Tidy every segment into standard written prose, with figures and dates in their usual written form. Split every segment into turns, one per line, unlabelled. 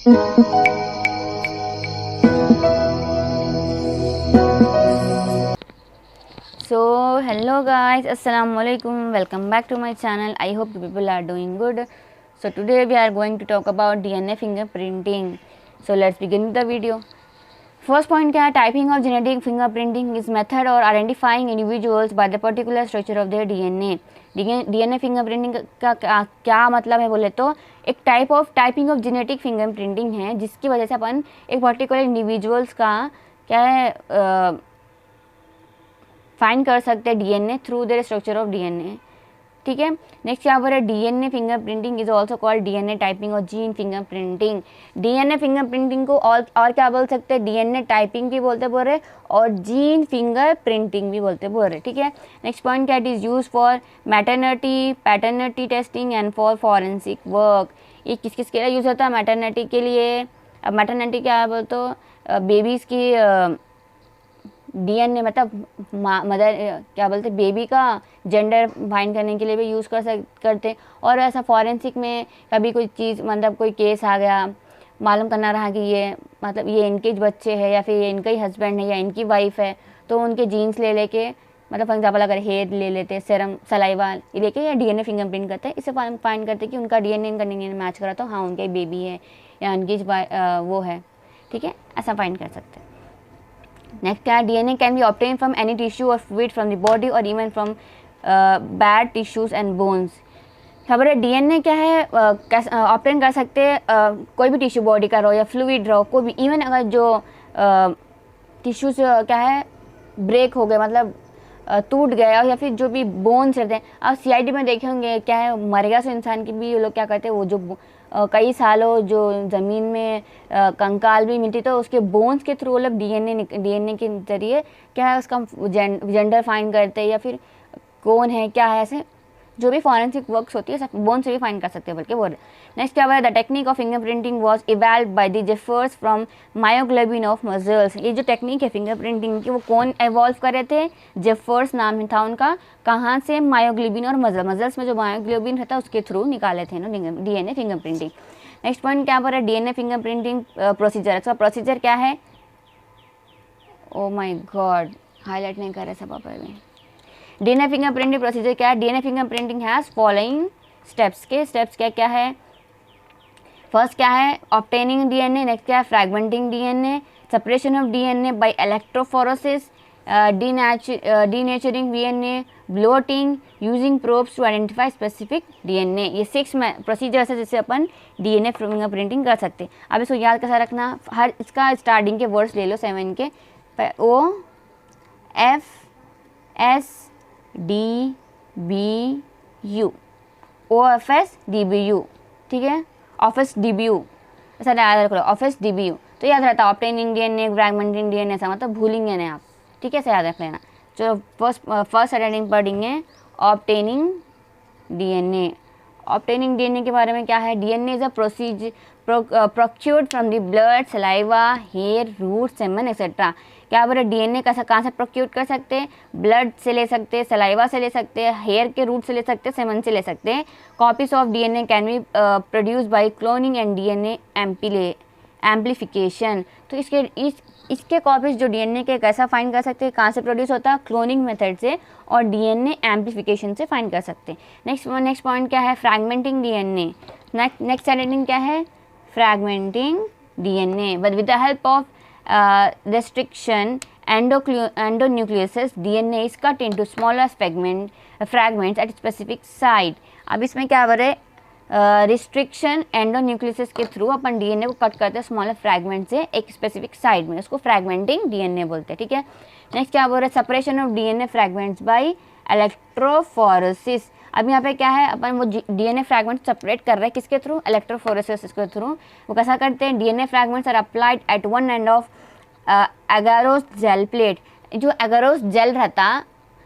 So hello guys, assalamualaikum, welcome back to my channel. I hope you people are doing good. So today we are going to talk about DNA fingerprinting. So let's begin with the video. First point क्या है, typing of genetic fingerprinting is method और identifying individuals by the particular structure of their DNA. DNA fingerprinting का क्या मतलब है बोले तो एक type of typing of genetic fingerprinting है जिसकी वजह से अपन एक पर्टिकुलर इंडिविजुअल्स का क्या है फाइंड कर सकते हैं DNA through their structure of DNA. ठीक है. नेक्स्ट यहाँ पर है DNA fingerprinting is also called DNA typing और जीन फिंगरप्रिंटिंग. डीएनए फिंगरप्रिंटिंग को और क्या बोल सकते हैं, डीएनए टाइपिंग भी बोलते बोल रहे और जीन फिंगरप्रिंटिंग भी बोलते बोल रहे. ठीक है. नेक्स्ट पॉइंट क्या, it is use for maternity paternity testing and for forensic work. ये किस किस के लिए यूज़ होता है, मैटरनिटी के लिए. अब मैटरनिटी क्या है बोल तो बेबीज़ की डीएनए मतलब मदर क्या बोलते बेबी का जेंडर फाइंड करने के लिए भी यूज़ करते. और ऐसा फॉरेंसिक में कभी कोई चीज़ मतलब कोई केस आ गया, मालूम करना रहा कि ये मतलब ये इनके बच्चे हैं या फिर ये इनका ही हस्बैंड है या इनकी वाइफ है, तो उनके जीन्स ले लेके मतलब फॉर एग्जाम्पल अगर हेयर ले लेते, सेरम सलाइवा लेके या डीएनए फिंगरप्रिंट करते हैं. इससे फाइंड करते कि उनका डीएनए इनका डीएनए मैच करा तो हाँ उनका बेबी है या उनकी वो है. ठीक है, ऐसा फाइंड कर सकते हैं. नेक्स्ट क्या है, DNA can be obtain from any tissue और फ्लूइड फ्रॉम द बॉडी और even from bad tissues and bones. खबर है डीएनए क्या है ऑब्टेन कर सकते हैं कोई भी टिश्यू बॉडी का रहो या फ्लूइड रहो, कोई भी इवन अगर जो टिश्यूज क्या है ब्रेक हो गए मतलब टूट गया या फिर जो भी बोन्स रहते हैं. अब सीआईडी में देखे होंगे क्या है मरेगा सो इंसान की भी ये लोग क्या करते हैं वो जो कई सालों जो ज़मीन में कंकाल भी मिलती तो उसके बोन्स के थ्रू वो लोग डीएनए के जरिए क्या है उसका जेंडर फाइंड करते हैं या फिर कौन है क्या है, ऐसे जो भी फॉरेंसिक वर्क्स होती है सब बोन से भी फाइंड कर सकते हैं बल्कि वो. नेक्स्ट क्या है, the technique of fingerprinting was evolved by the Jeffers from myoglobin of muscles. ये जो टेक्निक है फिंगरप्रिंटिंग की वो कौन इवॉल्व कर रहे थे, जेफर्स नाम था उनका. कहाँ से, मायोग्लोबिन और मसल्स में जो मायोग्लोबिन रहता है उसके थ्रू निकाले थे ना डीएनए फिंगरप्रिंटिंग. नेक्स्ट पॉइंट क्या पर है, डीएनए फिंगरप्रिंटिंग प्रोसीजर. इसका प्रोसीजर क्या है, ओ माय गॉड हाईलाइट नहीं कर रहे सब पापा में. डीएनए फिंगरप्रिंटिंग प्रोसीजर क्या है, DNA fingerprinting has following steps. के स्टेप्स क्या क्या है, फर्स्ट क्या है ऑब्टेनिंग डीएनए, नेक्स्ट क्या है fragmenting DNA, separation of DNA by electrophoresis, denaturing DNA, blotting, using probes to identify specific DNA. ये 6 प्रोसीजर्स है जिससे अपन डीएनए फिंगरप्रिंटिंग कर सकते हैं. अब इसको याद कैसा रखना, हर इसका स्टार्टिंग के वर्ड्स ले लो 7 के, O F S D B U, O F S D B U. ठीक है, ऑफिस डी बी यू ऐसा याद रख लो, ऑफिस डी बी यू तो याद रहता है. ऑब्टेनिंग डीएनए, फ्रैगमेंटिंग डीएनए ऐसा मतलब भूलेंगे नहीं आप. ठीक है, ऐसा याद रख लेना. जो फर्स्ट हेडिंग पढ़ेंगे ऑब्टेनिंग डीएनए. ऑब्टेनिंग डीएनए के बारे में क्या है, DNA is a procedure procured from the blood, saliva, hair, root, semen etcetera. क्या बोले डीएनए कैसा कहाँ से प्रोक्यूर कर सकते हैं, ब्लड से ले सकते हैं, सलाइवा से ले सकते हैं, हेयर के रूट से ले सकते हैं, सेमन से ले सकते हैं. Copies of DNA can be produce by cloning and DNA amplification. तो इसके कॉपीज जो डीएनए के कैसा फाइंड कर सकते हैं, कहाँ से प्रोड्यूस होता है, क्लोनिंग मेथड से और डीएनए एम्प्लीफिकेशन से फाइंड कर सकते हैं. नेक्स्ट पॉइंट क्या है, फ्रैगमेंटिंग डीएनए. नेक्स्ट हेडिंग क्या है, fragmenting DNA. But with the help of restriction endonucleases DNA is cut into smaller fragments at specific site. अब इसमें क्या बोल रहे, रिस्ट्रिक्शन एंडोन्यूक्लियस के थ्रू अपन डीएनए को कट करते हैं स्मॉलर फ्रैगमेंट से एक स्पेसिफिक साइड में, उसको फ्रैगमेंटिंग डीएनए बोलते हैं. ठीक है. नेक्स्ट क्या बोल रहे, separation of DNA fragments by electrophoresis. अब यहाँ पे क्या है अपन वो डीएनए फ्रैगमेंट सेपरेट कर रहे हैं किसके थ्रू, इलेक्ट्रोफोरेसिस के थ्रू. वो कैसा करते हैं, DNA fragments are applied at one end of agarose gel plate. जो एगारोस जेल रहता,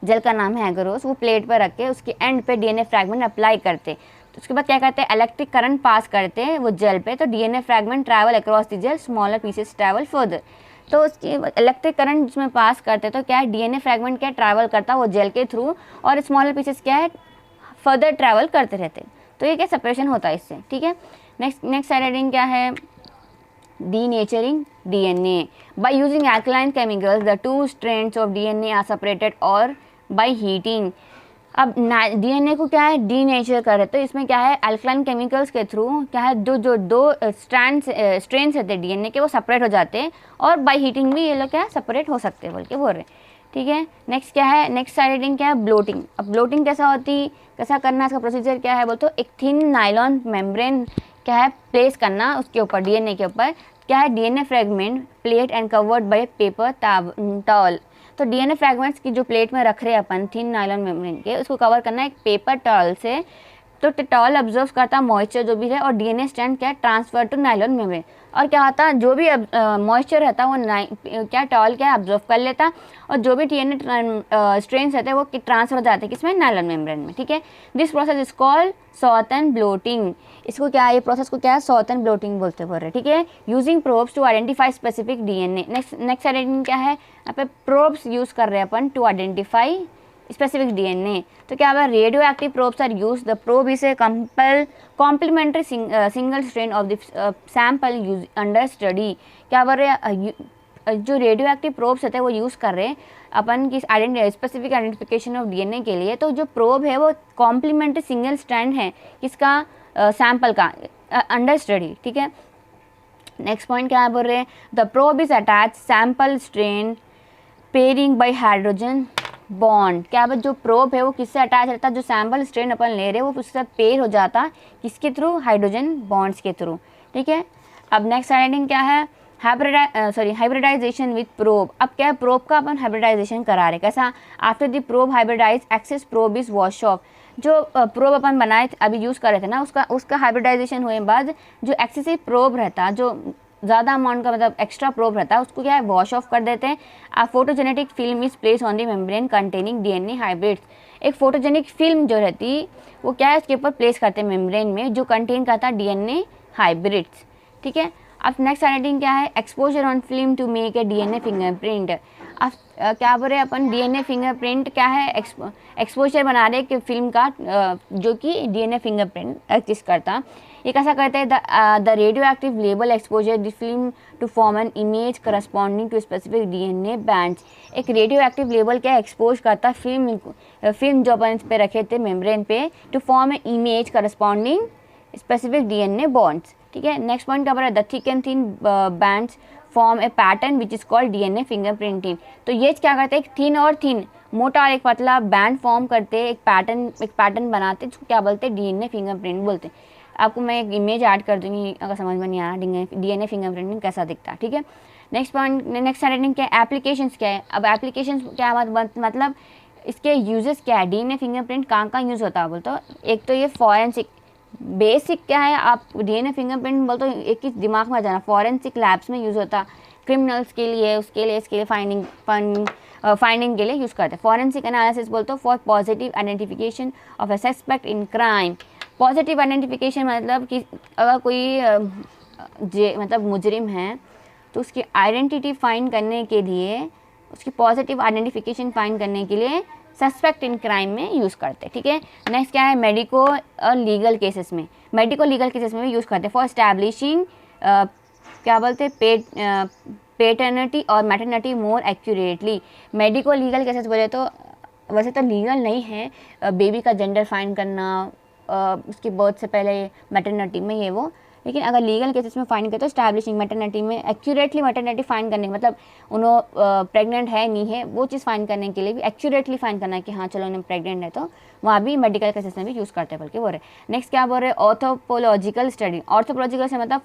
जेल का नाम है एगारोस, वो प्लेट पर रख के उसके एंड पे डीएनए फ्रैगमेंट अप्लाई करते. तो उसके बाद क्या करते हैं, इलेक्ट्रिक करंट पास करते हैं वो जेल पे, तो DNA fragment travel across the gel, smaller pieces travel further. तो उसकी इलेक्ट्रिक करंट जिसमें पास करते तो क्या है, डीएनए फ्रैगमेंट क्या ट्रैवल करता वो जेल के थ्रू और स्मॉलर पीसेस क्या है फर्दर ट्रैवल करते रहते. तो ये क्या सेपरेशन होता है इससे. ठीक है. नेक्स्ट हेडिंग क्या है, denaturing DNA. By using alkaline chemicals, the two strands of DNA are separated or by heating. अब डीएनए को क्या है डीनेचर कर रहे, तो इसमें क्या है अल्कलाइन केमिकल्स के थ्रू क्या है जो दो स्ट्रेन्स रहते हैं डीएनए के वो सेपरेट हो जाते हैं और बाय हीटिंग भी ये लोग क्या है सेपरेट हो सकते हैं बोल के बोल रहे हैं। ठीक है, नेक्स्ट क्या है, नेक्स्ट साइडिंग क्या है ब्लोटिंग। अब ब्लोटिंग कैसा होती, कैसा करना, इसका प्रोसीजर क्या है बोलते, एक थिन नायलॉन मेम्ब्रेन क्या है प्लेस करना उसके ऊपर, डीएनए के ऊपर क्या है DNA fragment plate and covered by paper towel. तो डीएनए फ्रैगमेंट्स की जो प्लेट में रख रहे हैं अपन थिन नायलॉन मेम्ब्रेन के, उसको कवर करना है एक पेपर टॉवल से। तो टॉवल ऑब्जर्व करता है मॉइस्चर जो भी है और डीएनए स्ट्रैंड क्या ट्रांसफर टू नायलॉन मेम्ब्रेन। और क्या होता है जो भी मॉइस्चर रहता है वो क्या टॉवल क्या ऑब्जर्व कर लेता और जो भी डीएनए स्ट्रेन्स रहते हैं वो ट्रांसफर हो जाते हैं किसमें नायलॉन मेम्ब्रेन में। ठीक है, this process is called Southern blotting. इसको क्या है ये प्रोसेस को क्या है सॉर्टन ब्लोटिंग बोलते बोल रहे। ठीक है, using probes to identify specific DNA. Next identification क्या है, यहाँ पे प्रोब्स यूज कर रहे हैं अपन टू आइडेंटिफाई स्पेसिफिक डीएनए। तो क्या है radioactive probes are use, the probe is a complementary single strand of the sample use under study. क्या बोल रहे जो रेडियो एक्टिव प्रोब्स होते हैं वो यूज़ कर रहे हैं अपन की स्पेसिफिक आइडेंटिफिकेशन ऑफ डीएनए के लिए। तो जो प्रोब है वो कॉम्प्लीमेंट्री सिंगल स्ट्रैंड है किसका सैंपल का अंडर स्टडी। ठीक है, नेक्स्ट पॉइंट क्या बोल रहे हैं, the probe is attach sample strain pairing bye hydrogen bond. क्या है जो प्रोब है वो किससे अटैच रहता है, जो सैंपल स्ट्रेन अपन ले रहे हैं वो उसके साथ पेयर हो जाता किसके थ्रू हाइड्रोजन बॉन्ड्स के थ्रू। ठीक है, अब नेक्स्ट साइडिंग क्या है हाइब्रिडाइजेशन विथ प्रोब। अब क्या है प्रोब का अपन हाइब्रिडाइजेशन करा रहे, कैसा, after the probe hybridize excess probe is wash off. जो प्रोब अपन बनाए अभी यूज़ कर रहे थे ना उसका हाइब्रिडाइजेशन हुए बाद जो एक्सेसिव प्रोब रहता, जो ज़्यादा अमाउंट का मतलब एक्स्ट्रा प्रोब रहता है उसको क्या है वॉश ऑफ कर देते हैं। A photogenetic film is place on the membrane containing DNA hybrids. एक फोटोजेनिक फिल्म जो रहती वो क्या है उसके ऊपर प्लेस करते हैं मेम्ब्रेन में जो कंटेन करता है डीएनए हाइब्रिड्स। ठीक है, अब नेक्स्ट आइडेंटिटी क्या है exposure on film to make a DNA fingerprint. अब क्या बोल रहे हैं अपन डीएनए फिंगरप्रिंट क्या है एक्सपोजर बना रहे कि फिल्म का जो कि डीएनए फिंगरप्रिंट एग्जिस्ट करता। ये कैसा करते हैं the radioactive label exposure the film to form an image corresponding to specific DNA bands. एक रेडियो एक्टिव लेबल क्या एक्सपोज करता फिल्म जो अपन इस पे रखे थे मेम्ब्रेन पे to form a image corresponding specific DNA bonds. ठीक है, नेक्स्ट पॉइंट क्या बोल रहा है the thick and thin bands form a pattern which is called DNA fingerprinting. तो ये क्या करते हैं एक थिन और थिन मोटा और एक पतला बैंड फॉर्म करते हैं एक पैटर्न बनाते हैं जिसको क्या बोलते हैं डीएनए फिंगरप्रिंट बोलते हैं। आपको मैं एक इमेज ऐड कर दूंगी अगर समझ में नहीं आ रहा डीएनए फिंगरप्रिंटिंग कैसा दिखता है। ठीक है, नेक्स्ट पॉइंट नेक्स्ट आइडेंटिटी क्या है एप्लीकेशंस क्या है। अब एप्लीकेशंस क्या मतलब इसके यूजेस क्या है, डीएनए फिंगरप्रिंट कहाँ यूज़ होता है बोलते हो। एक तो ये फॉरेंसिक बेसिक क्या है, आप डीएनए फिंगरप्रिंट बोलते हो एक ही दिमाग में आ जाना, फॉरेंसिक लैब्स में यूज़ होता क्रिमिनल्स के लिए इसके लिए फाइंडिंग के लिए यूज़ करते हैं। फॉरेंसिक एनालिसिस बोलते हो for positive identification of A suspect in crime. Positive identification मतलब कि अगर कोई मतलब मुजरिम है तो उसकी आइडेंटिटी फाइंड करने के लिए उसकी पॉजिटिव आइडेंटिफिकेशन फाइंड करने के लिए सस्पेक्ट इन क्राइम में यूज़ करते हैं। ठीक है, नेक्स्ट क्या है मेडिको और लीगल केसेस में भी यूज़ करते हैं फॉर एस्टैब्लिशिंग क्या बोलते हैं पेटर्निटी और मैटरनिटी मोर एक्यूरेटली। मेडिको लीगल केसेस बोले तो वैसे तो लीगल नहीं है बेबी का जेंडर फाइंड करना उसकी बर्थ से पहले मैटरनिटी में ये वो, लेकिन अगर लीगल केसेस में फाइंड करते तो स्टैब्लिशिंग मैटरनिटी में एक्यूरेटली मैटरनिटी फाइंड करने मतलब उन्होंने प्रेग्नेंट है नहीं है वो चीज़ फाइंड करने के लिए भी एक्यूरेटली फाइंड करना है कि हाँ चलो उन्हें प्रेग्नेंट है, तो वहाँ भी मेडिकल केसेस में भी यूज़ करते हैं बल्कि बोल रहे। नेक्स्ट क्या बोल रहे हैं ऑर्थोपोलॉजिकल स्टडी। ऑर्थोपोलॉजिकल से मतलब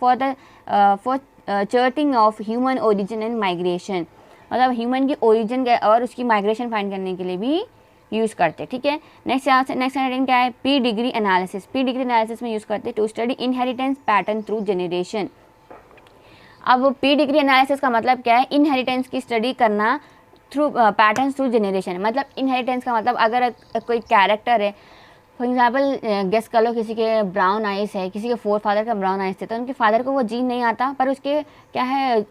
for charting of human origin and migration, मतलब ह्यूमन की ओरिजिन और उसकी माइग्रेशन फाइंड करने के लिए भी यूज़ करते हैं। ठीक है, नेक्स्ट आइडेंटिटी क्या है पी डिग्री एनालिसिस में यूज़ करते हैं to study inheritance pattern through generation. अब पी डिग्री एनालिसिस का मतलब क्या है इनहेरिटेंस की स्टडी करना थ्रू पैटर्न थ्रू जनरेशन। मतलब इनहेरिटेंस का मतलब अगर कोई कैरेक्टर है फॉर एग्जाम्पल गेस कर लो किसी के ब्राउन आइज़ है, किसी के फोर फादर का ब्राउन आइज़ थे तो उनके फादर को वो जीन नहीं आता पर उसके क्या है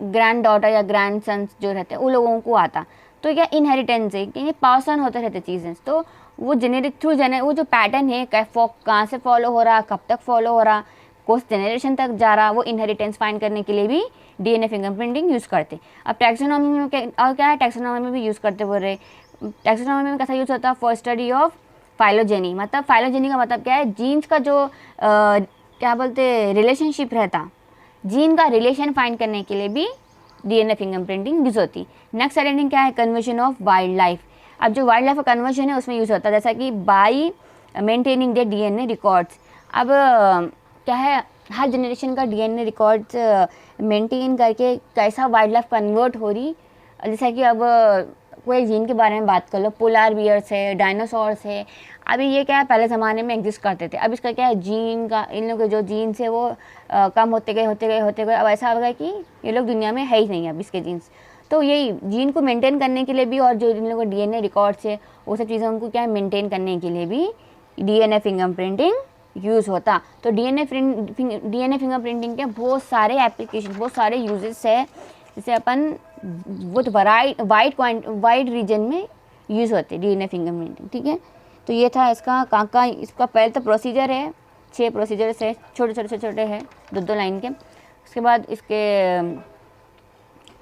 ग्रैंड डॉटर या ग्रैंड सन्स जो रहते हैं उन लोगों को आता, तो क्या इनहेरिटेंस है कि पास ऑन होते रहते चीज़ें। तो वो जेनेरिक थ्रू वो जो पैटर्न है कहाँ से फॉलो हो रहा कब तक फॉलो हो रहा कोस जनरेशन तक जा रहा, वो इनहेरिटेंस फाइंड करने के लिए भी डीएनए फिंगरप्रिंटिंग यूज़ करते। अब टैक्सोनॉमी में और क्या है, टैक्सोनॉमी में भी यूज़ करते बोल रहे। टैक्सोनॉमी में कैसा यूज़ होता है, फॉर स्टडी ऑफ फाइलोजेनी। मतलब फाइलोजेनी का मतलब क्या है, जीन्स का जो क्या बोलते रिलेशनशिप रहता, जीन का रिलेशन फाइंड करने के लिए भी डीएनए फिंगरप्रिंटिंग यूज़ होती। नेक्स्ट आइडेंटिटी क्या है, कन्वर्जन ऑफ वाइल्ड लाइफ। अब जो वाइल्ड लाइफ का कन्वर्जन है उसमें यूज़ होता है, जैसा कि by maintaining the DNA records. अब क्या है, हर जनरेशन का डीएनए रिकॉर्ड्स मेंटेन करके कैसा वाइल्ड लाइफ कन्वर्ट हो रही। जैसा कि अब कोई जीन के बारे में बात कर लो, पोलार बियर्स है, डायनासोर्स है। अभी ये क्या है, पहले ज़माने में एग्जिस्ट करते थे, अब इसका क्या है, जीन का, इन लोगों के जो जीन्स है वो कम होते गए अब ऐसा हो गया कि ये लोग दुनिया में है ही नहीं अब इसके जीन्स। तो यही जीन को मेंटेन करने के लिए भी, और जो इन लोगों को डीएनए रिकॉर्ड्स है वो सब चीज़ें उनको क्या है मेंटेन करने के लिए भी डीएनए फिंगरप्रिंटिंग यूज़ होता। तो डीएनए फिंगरप्रिंटिंग के बहुत सारे एप्लीकेशन, बहुत सारे यूजेस है, जिसे अपन बहुत वाइड रीजन में यूज़ होते हैं डीएनए फिंगरप्रिंटिंग। ठीक है, तो ये था इसका काका। इसका पहले तो प्रोसीजर है, 6 प्रोसीजर्स है, छोटे हैं, 2 लाइन के। उसके बाद इसके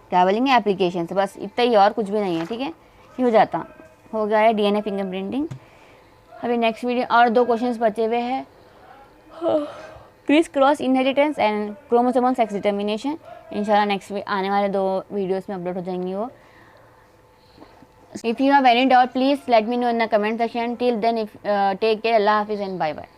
क्या बोलेंगे एप्लीकेशन, बस इतना ही, और कुछ भी नहीं है। ठीक है, ये हो गया है डीएनए फिंगरप्रिंटिंग। अभी नेक्स्ट वीडियो और 2 क्वेश्चंस बचे हुए हैं, criss cross inheritance and chromosomal sex determination. इंशाल्लाह नेक्स्ट आने वाले 2 वीडियोस में अपलोड हो जाएंगी वो। If you have any doubt, please let me know in the comment section. Till then, take care. Allah Hafiz and bye bye.